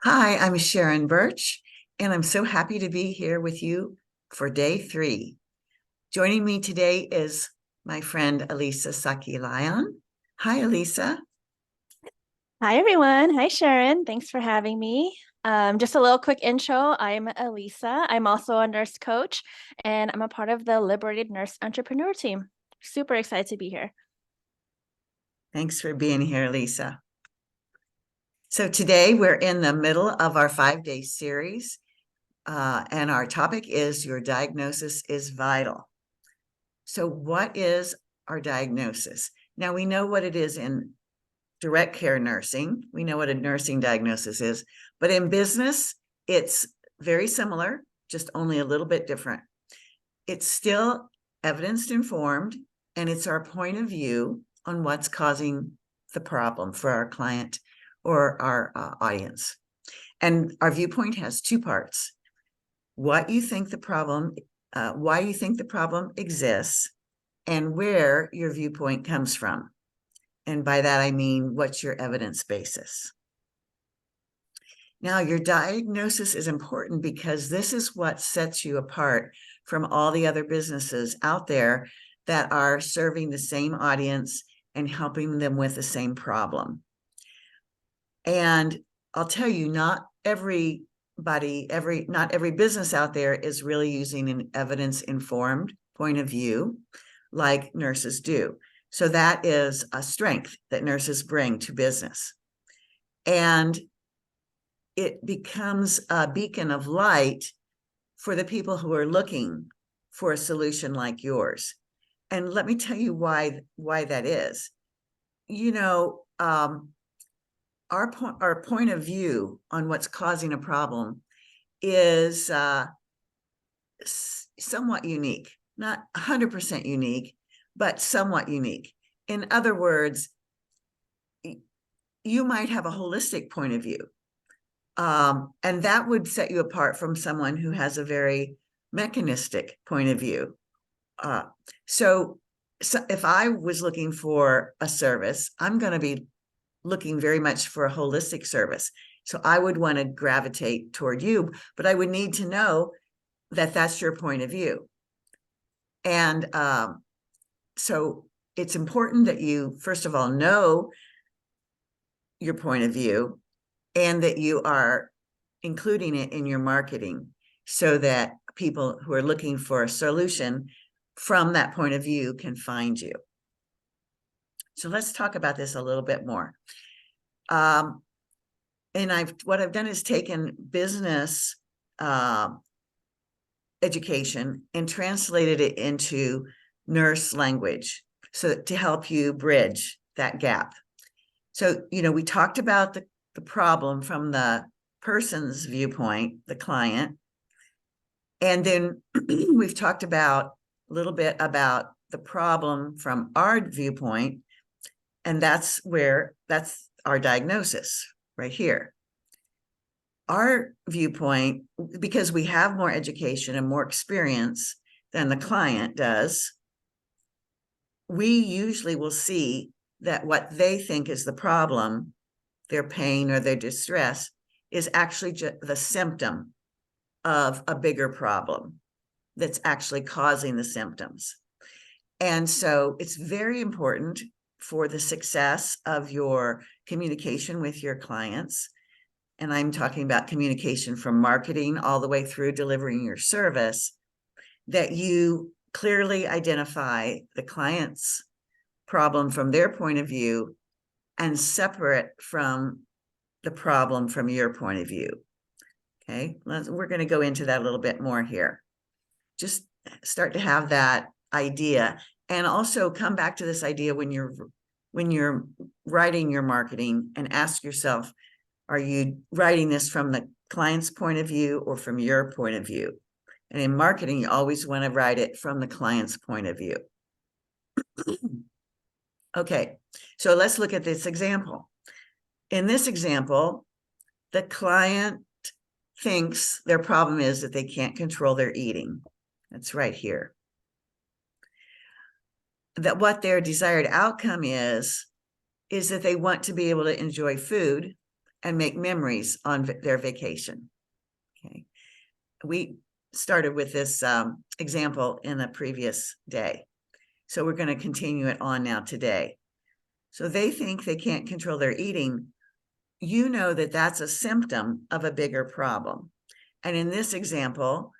Hi, I'm Sharon Birch, and I'm so happy to be here with you for day 3. Joining me today is my friend Elisa Saki-Lyon. Hi, Elisa. Hi, everyone. Hi, Sharon. Thanks for having me. Just a little quick intro. I'm Elisa. I'm also a nurse coach, and I'm a part of the Liberated Nurse Entrepreneur team. Super excited to be here. Thanks for being here, Elisa. So today we're in the middle of our 5-day series, and our topic is Your Diagnosis is Vital. So what is our diagnosis? Now, we know what it is in direct care nursing. We know what a nursing diagnosis is, but in business, it's very similar, just only a little bit different. It's still evidence informed, and it's our point of view on what's causing the problem for our client or our audience. And our viewpoint has 2 parts: what you think the problem, why you think the problem exists, and where your viewpoint comes from. And by that, I mean, what's your evidence basis? Now, your diagnosis is important because this is what sets you apart from all the other businesses out there that are serving the same audience and helping them with the same problem. And I'll tell you, not every business out there is really using an evidence-informed point of view like nurses do. So that is a strength that nurses bring to business. And it becomes a beacon of light for the people who are looking for a solution like yours. And let me tell you why that is. You know, our point of view on what's causing a problem is somewhat unique, not 100% unique, but somewhat unique. In other words, you might have a holistic point of view, and that would set you apart from someone who has a very mechanistic point of view. Uh, so if I was looking for a service, I'm going to be looking very much for a holistic service. So I would want to gravitate toward you, but I would need to know that that's your point of view. And so it's important that you, first of all, know your point of view and that you are including it in your marketing so that people who are looking for a solution from that point of view can find you. So let's talk about this a little bit more. And what I've done is taken business education and translated it into nurse language so to help you bridge that gap. So, we talked about the problem from the person's viewpoint, the client, and then we've talked about a little bit about the problem from our viewpoint, and that's our diagnosis right here. Our viewpoint, because we have more education and more experience than the client does, we usually will see that what they think is the problem, their pain or their distress, is actually the symptom of a bigger problem that's actually causing the symptoms. And so it's very important for the success of your communication with your clients. And I'm talking about communication from marketing all the way through delivering your service, that you clearly identify the client's problem from their point of view and separate from the problem from your point of view. Okay, we're going to go into that a little bit more here. Just start to have that idea, and also come back to this idea when you're writing your marketing, and ask yourself, are you writing this from the client's point of view or from your point of view? And in marketing, you always want to write it from the client's point of view. Okay, so let's look at this example. In this example, the client thinks their problem is that they can't control their eating. That's right here. That what their desired outcome is that they want to be able to enjoy food and make memories on their vacation. Okay. We started with this example in a previous day. So we're going to continue it on now today. So they think they can't control their eating. You know that that's a symptom of a bigger problem. And in this example,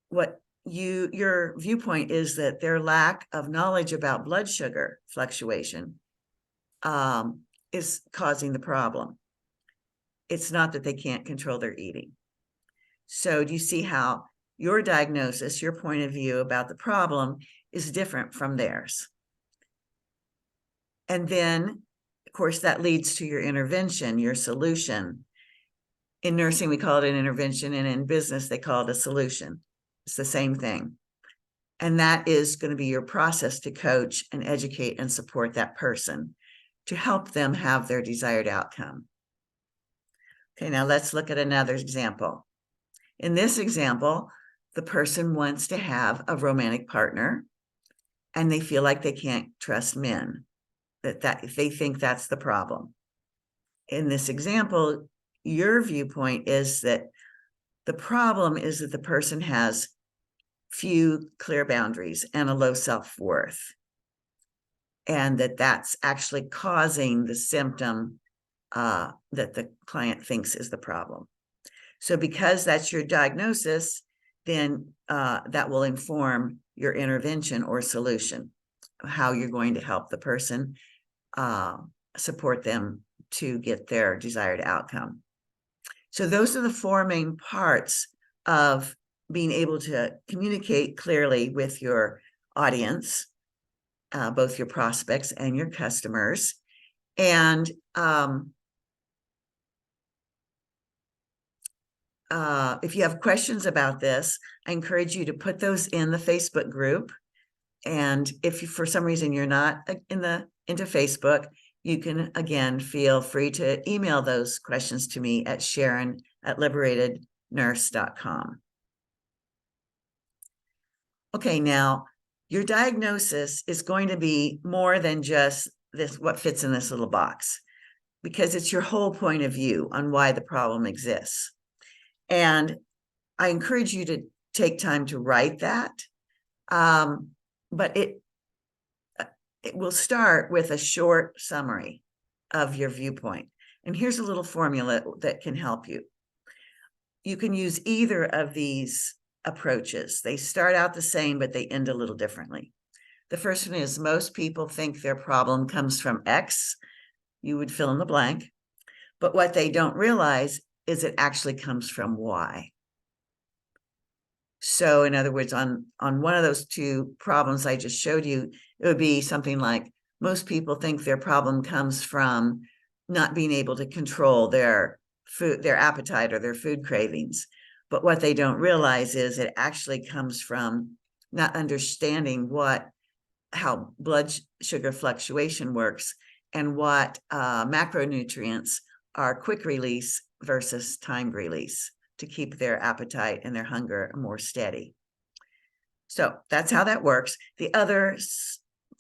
what your viewpoint is that their lack of knowledge about blood sugar fluctuation is causing the problem. It's not that they can't control their eating. So do you see how your diagnosis, your point of view about the problem is different from theirs? And then, of course, that leads to your intervention, your solution. In nursing, we call it an intervention, and in business, they call it a solution. It's the same thing. And that is going to be your process to coach and educate and support that person to help them have their desired outcome. Okay, now let's look at another example. In this example, the person wants to have a romantic partner and they feel like they can't trust men, that they think that's the problem. In this example, your viewpoint is that the problem is that the person has few clear boundaries and a low self-worth, and that's actually causing the symptom that the client thinks is the problem. So because that's your diagnosis, then that will inform your intervention or solution, how you're going to help the person, support them to get their desired outcome. So those are the four main parts of being able to communicate clearly with your audience, both your prospects and your customers. And if you have questions about this, I encourage you to put those in the Facebook group. And if you, for some reason you're not into Facebook, you can, again, feel free to email those questions to me at sharon@liberatednurse.com. Okay, now your diagnosis is going to be more than just this, what fits in this little box, because it's your whole point of view on why the problem exists. And I encourage you to take time to write that. But it will start with a short summary of your viewpoint. And here's a little formula that can help you. You can use either of these approaches. They start out the same, but they end a little differently. The first one is most people think their problem comes from X. You would fill in the blank. But what they don't realize is it actually comes from Y. So in other words, on one of those two problems I just showed you, it would be something like most people think their problem comes from not being able to control their food, their appetite or their food cravings. But what they don't realize is it actually comes from not understanding how blood sugar fluctuation works and what macronutrients are quick release versus timed release to keep their appetite and their hunger more steady. So that's how that works. The other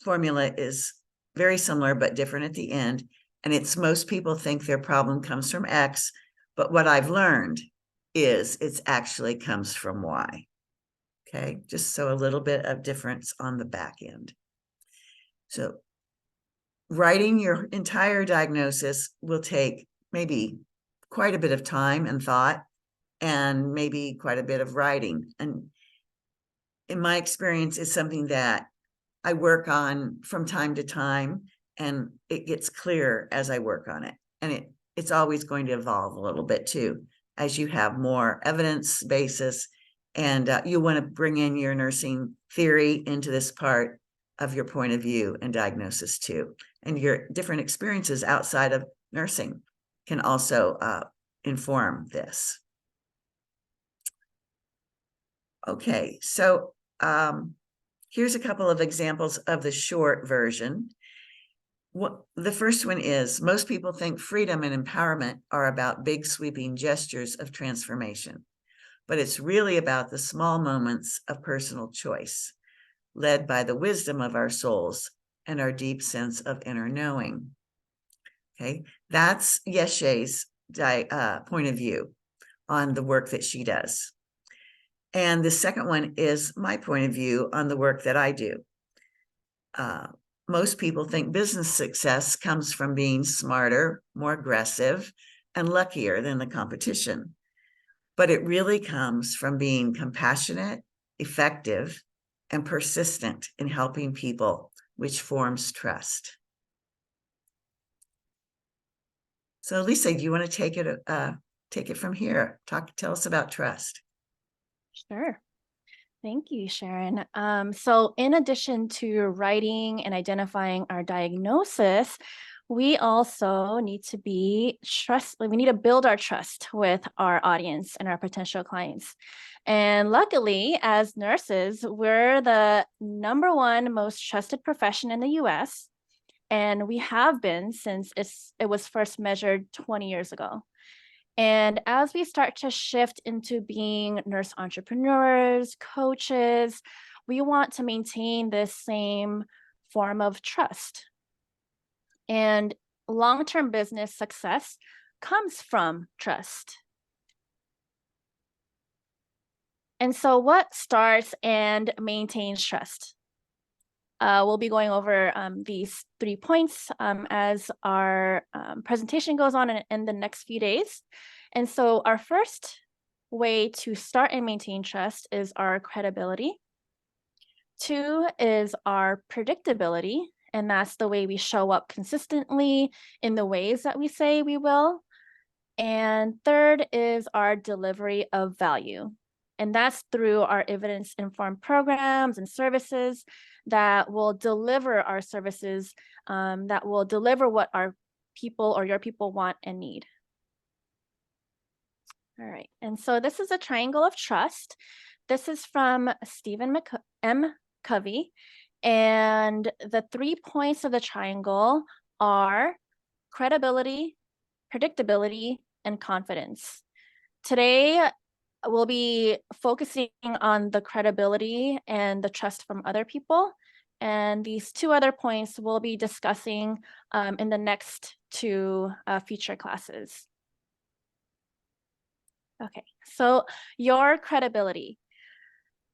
formula is very similar, but different at the end. And it's most people think their problem comes from X, but what I've learned is it actually comes from Y. Okay, just so a little bit of difference on the back end. So writing your entire diagnosis will take maybe quite a bit of time and thought, and maybe quite a bit of writing. And in my experience, it's something that I work on from time to time, and it gets clearer as I work on it. And it's always going to evolve a little bit too, as you have more evidence basis, and you want to bring in your nursing theory into this part of your point of view and diagnosis too. And your different experiences outside of nursing can also inform this. Okay, so here's a couple of examples of the short version. The first one is, most people think freedom and empowerment are about big sweeping gestures of transformation, but it's really about the small moments of personal choice, led by the wisdom of our souls and our deep sense of inner knowing. Okay, that's Yeshe's point of view on the work that she does. And the second one is my point of view on the work that I do. Most people think business success comes from being smarter, more aggressive, and luckier than the competition. But it really comes from being compassionate, effective, and persistent in helping people, which forms trust. So, Lisa, do you want to take it from here? Tell us about trust. Sure. Thank you, Sharon. So in addition to writing and identifying our diagnosis, we also need to we need to build our trust with our audience and our potential clients. And luckily, as nurses, we're the #1 most trusted profession in the US. And we have been since it was first measured 20 years ago. And as we start to shift into being nurse entrepreneurs, coaches, we want to maintain this same form of trust. And long-term business success comes from trust. And so what starts and maintains trust? We'll be going over these 3 points as our presentation goes on in the next few days. And so our first way to start and maintain trust is our credibility. 2 is our predictability, and that's the way we show up consistently in the ways that we say we will. And 3rd is our delivery of value. And that's through our evidence-informed programs and services that will deliver our services, that will deliver what our people or your people want and need. All right, and so this is a triangle of trust. This is from Stephen M. Covey, and the 3 points of the triangle are credibility, predictability, and confidence. Today, we'll be focusing on the credibility and the trust from other people. And these 2 other points we'll be discussing in the next 2 feature classes. Okay, so your credibility.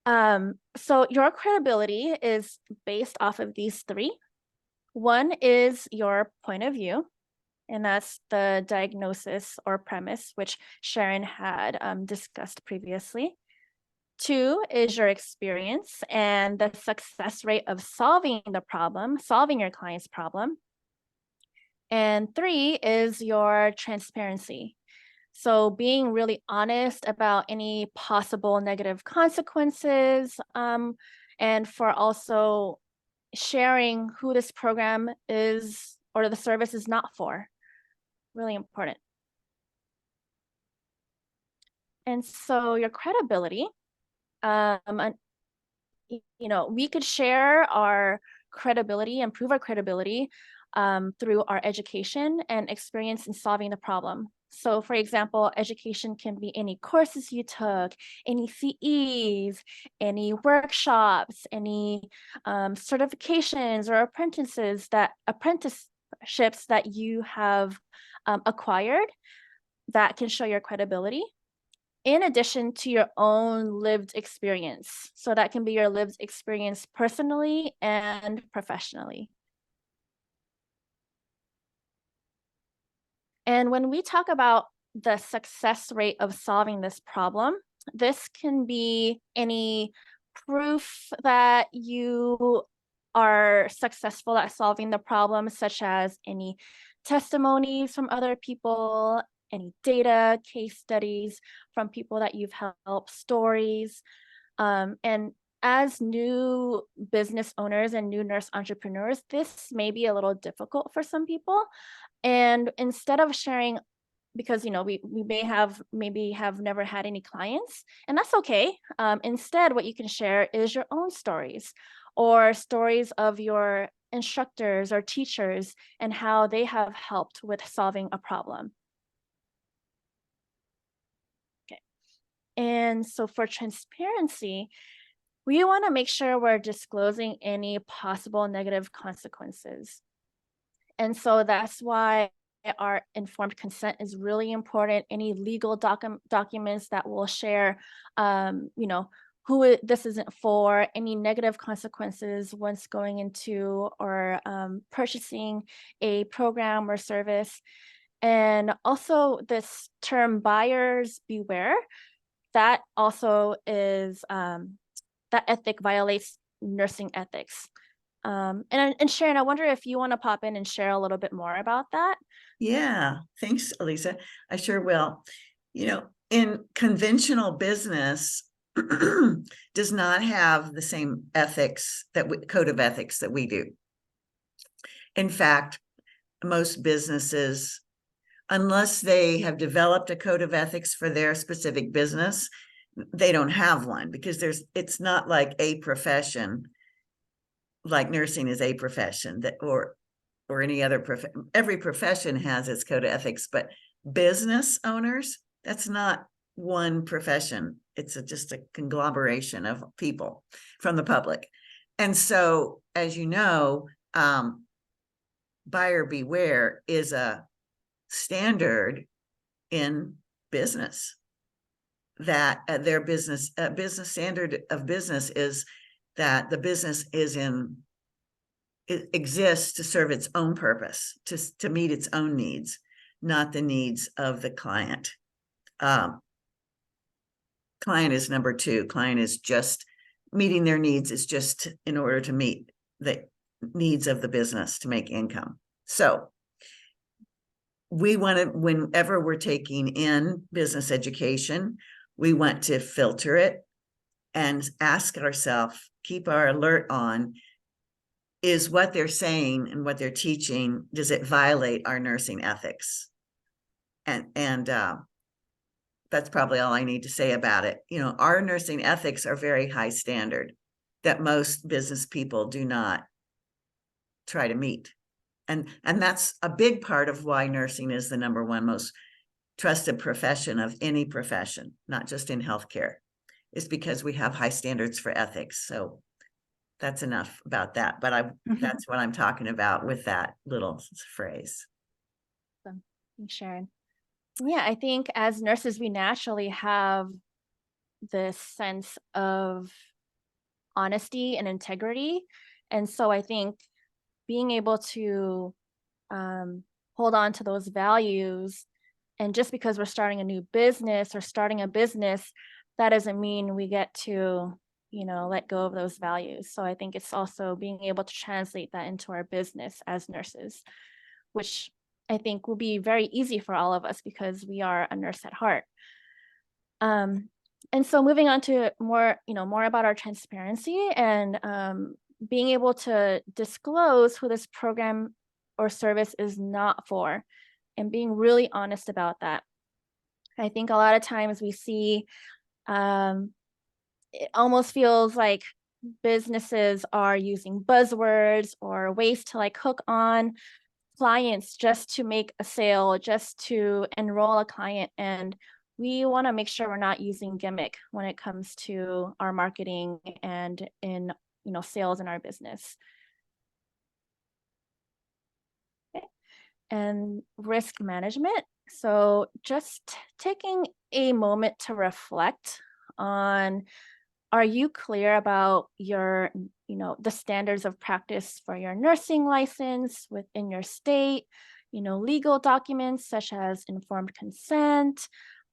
So your credibility is based off of these 3. 1 is your point of view, and that's the diagnosis or premise, which Sharon had discussed previously. 2 is your experience and the success rate of solving your client's problem. And 3 is your transparency. So being really honest about any possible negative consequences, and for also sharing who this program is or the service is not for. Really important. And so your credibility, we could share our credibility, improve our credibility through our education and experience in solving the problem. So for example, education can be any courses you took, any CEs, any workshops, any certifications or apprenticeships that you have acquired that can show your credibility, in addition to your own lived experience. So that can be your lived experience personally and professionally. And when we talk about the success rate of solving this problem, this can be any proof that you are successful at solving the problem, such as any testimonies from other people, any data, case studies from people that you've helped, stories. And as new business owners and new nurse entrepreneurs, this may be a little difficult for some people. And instead of sharing, because we maybe have never had any clients, and that's okay. Instead, what you can share is your own stories or stories of your instructors or teachers and how they have helped with solving a problem. Okay. And so for transparency, we want to make sure we're disclosing any possible negative consequences. And so that's why our informed consent is really important. Any legal documents that will share, you know, this isn't for, any negative consequences once going into or purchasing a program or service. And also this term buyers beware, that also is that ethic violates nursing ethics. And Sharon, I wonder if you want to pop in and share a little bit more about that. Yeah, thanks, Elisa. I sure will. In conventional business, does not have the same ethics code of ethics that we do. In fact, most businesses, unless they have developed a code of ethics for their specific business, they don't have one, because it's not like a profession, like nursing is a profession, or any other profession. Every profession has its code of ethics, but business owners, that's not one profession. It's just a conglomeration of people from the public. And so, as you know, buyer beware is a standard in business, that their business standard of business is that the business it exists to serve its own purpose, to meet its own needs, not the needs of the client. Client is number two. Client is just meeting their needs, is just in order to meet the needs of the business to make income. So we want to, whenever we're taking in business education, we want to filter it and ask ourselves, keep our alert on, is what they're saying and what they're teaching, does it violate our nursing ethics? And that's probably all I need to say about it. Our nursing ethics are very high standard that most business people do not try to meet. And that's a big part of why nursing is the number one most trusted profession of any profession, not just in healthcare, is because we have high standards for ethics. So that's enough about that. But that's what I'm talking about with that little phrase. Awesome. Thanks, Sharon. Yeah, I think as nurses, we naturally have this sense of honesty and integrity. And so I think being able to hold on to those values, and just because we're starting a new business or starting a business, that doesn't mean we get to, let go of those values. So I think it's also being able to translate that into our business as nurses, which I think will be very easy for all of us because we are a nurse at heart. And so moving on to more about our transparency and being able to disclose who this program or service is not for, and being really honest about that. I think a lot of times we see it almost feels like businesses are using buzzwords or ways to hook on clients just to make a sale, just to enroll a client. And we want to make sure we're not using gimmick when it comes to our marketing and in sales in our business. Okay. And risk management. So just taking a moment to reflect on, are you clear about your, the standards of practice for your nursing license within your state, legal documents such as informed consent,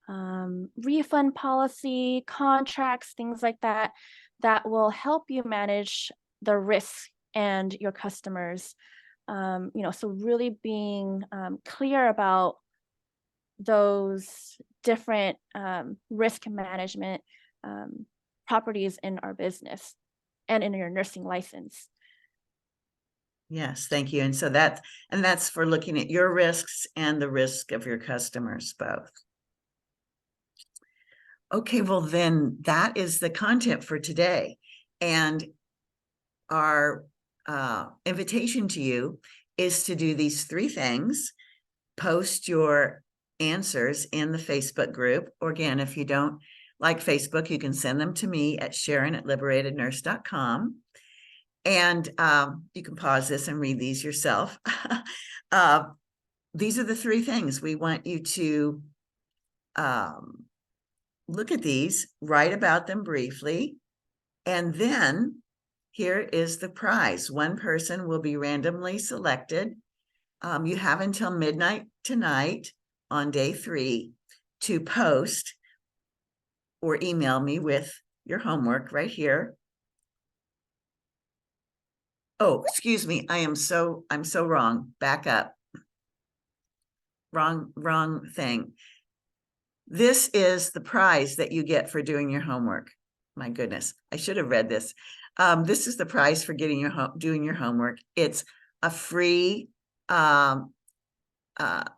refund policy, contracts, things like that, that will help you manage the risk and your customers. So really being clear about those different risk management properties in our business and in your nursing license. Yes, thank you. And so that's for looking at your risks and the risk of your customers both. Okay, well then that is the content for today. And our invitation to you is to do these three things. Post your answers in the Facebook group. Or again, if you don't like Facebook, you can send them to me at sharon@liberatednurse.com. And you can pause this and read these yourself. these are the three things we want you to look at these, write about them briefly, and then here is the prize. One person will be randomly selected. You have until midnight tonight on day 3 to post or email me with your homework right here. Oh, excuse me. I'm so wrong. Back up. Wrong thing. This is the prize that you get for doing your homework. My goodness, I should have read this. This is the prize for getting doing your homework. It's a free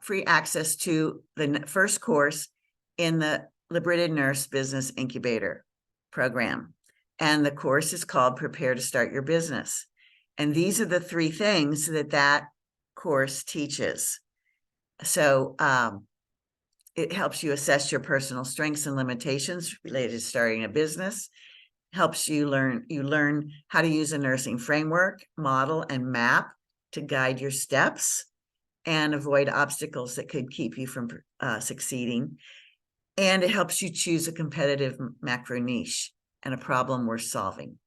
free access to the first course in the Liberated Nurse Business Incubator program. And the course is called Prepare to Start Your Business. And these are the 3 things that course teaches. So it helps you assess your personal strengths and limitations related to starting a business, helps you learn how to use a nursing framework, model, and map to guide your steps and avoid obstacles that could keep you from succeeding. And it helps you choose a competitive macro niche and a problem worth solving.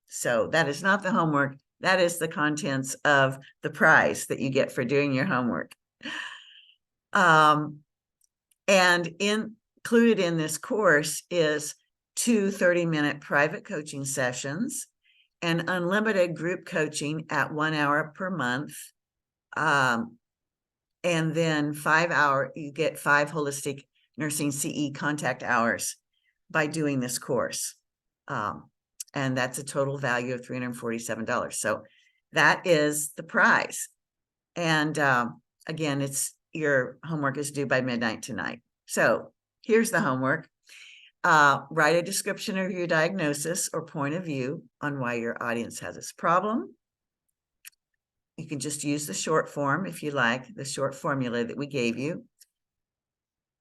So that is not the homework. That is the contents of the prize that you get for doing your homework. And included in this course is 2 30-minute private coaching sessions and unlimited group coaching at 1 hour per month. And then you get 5 holistic nursing CE contact hours by doing this course. And that's a total value of $347. So that is the prize. And again, your homework is due by midnight tonight. So here's the homework. Write a description of your diagnosis or point of view on why your audience has this problem. You can just use the short form if you like, the short formula that we gave you.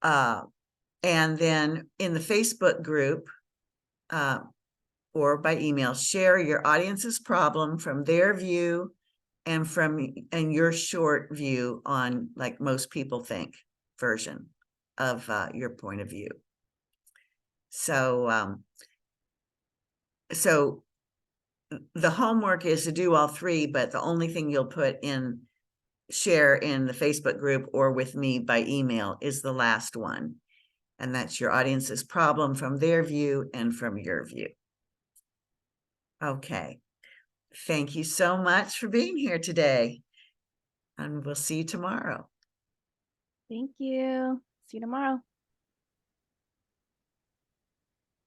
And then in the Facebook group or by email, share your audience's problem from their view and your short view on, like most people think, version of your point of view. So the homework is to do all 3, but the only thing you'll share in the Facebook group or with me by email is the last one. And that's your audience's problem from their view and from your view. Okay. Thank you so much for being here today. And we'll see you tomorrow. Thank you. See you tomorrow.